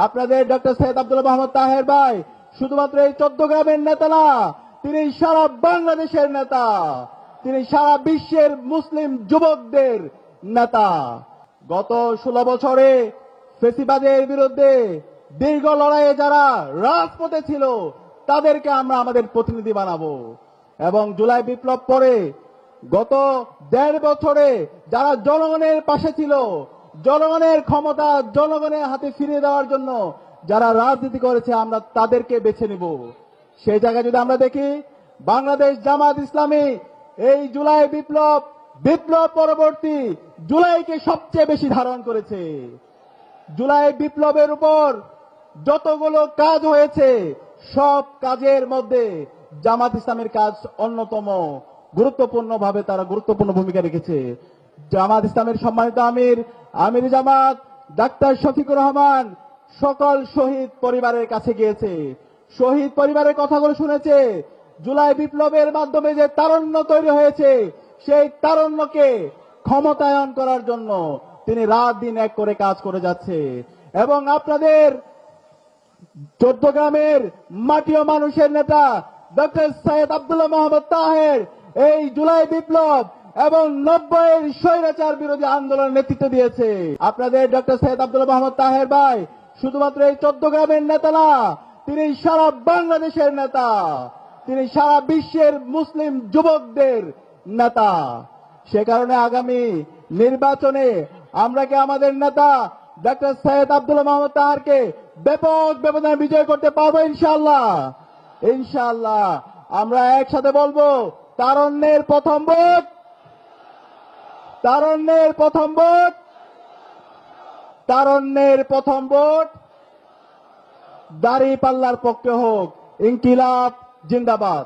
আপনাদের ডক্টর সৈয়দ আব্দুল মোহাম্মদ তাহের ভাই শুধুমাত্র এই 14 গ্রামের নেতা না, তিনি সারা বাংলাদেশের নেতা, তিনি সারা বিশ্বের মুসলিম যুবকদের নেতা। গত 16 বছরে ফেসিবাদের বিরুদ্ধে দীর্ঘ লড়াইয়ে যারা রাজপথে ছিল তাদেরকে আমরা আমাদের প্রতিনিধি বানাবো। এবং জুলাই বিপ্লব পরে গত 1.5 বছরে যারা জনগণের পাশে ছিল, জনগণের ক্ষমতা জনগণের হাতে ফিরিয়ে দেওয়ার জন্য যারা রাজনীতি করেছে, আমরা তাদেরকে বেছে নিব। সেই জায়গায় যদি আমরা দেখি, বাংলাদেশ জামাত ইসলামী এই জুলাই বিপ্লব পরবর্তী জুলাইকে সবচেয়ে বেশি ধারণ করেছে। জুলাই বিপ্লবের উপর যতগুলো কাজ হয়েছে সব কাজের মধ্যে জামাত ইসলামের কাজ অন্যতম গুরুত্বপূর্ণভাবে তারা গুরুত্বপূর্ণ ভূমিকা রেখেছে। জামাত ইসলামের সম্মানিত আমির জামাত ডাক্তার শফিকুর রহমান সকল শহীদ পরিবারের কাছে গিয়েছে, শহীদ পরিবারের কথাগুলো শুনেছে। জুলাই বিপ্লবের মাধ্যমে যে তারুণ্য তৈরি হয়েছে, সেই তারুণ্যকে ক্ষমতায়ন করার জন্য তিনি রাত দিন এক করে কাজ করে যাচ্ছে। এবং আপনাদের 14 গ্রামের মাটি ও মানুষের নেতা ডক্টর সৈয়দ আব্দুল মোহাম্মদ তাহের এই জুলাই বিপ্লব এবং 90-এর স্বৈরাচার বিরোধী আন্দোলনের নেতৃত্ব দিয়েছে। আপনাদের ডক্টর সৈয়দ আব্দুল মোহাম্মদ তাহের ভাই শুধুমাত্র এই 14 গ্রামের নেতা না, তিনি সারা বাংলাদেশের নেতা, তিনি সারা বিশ্বের মুসলিম যুবকদের নেতা। সে কারণে আগামী নির্বাচনে আমরা কি আমাদের নেতা ডক্টর সৈয়দ আব্দুল মোহাম্মদ তাহেরকে ব্যাপক ব্যবধানে বিজয় করতে পারবো? ইনশাআল্লাহ, ইনশাআল্লাহ। আমরা একসাথে বলবো, তারুণ্যের প্রথম ভোট, তারুণ্যের প্রথম ভোট, তারুণ্যের প্রথম ভোট দাঁড়িপাল্লার পক্ষে হোক। ইনকিলাব জিন্দাবাদ।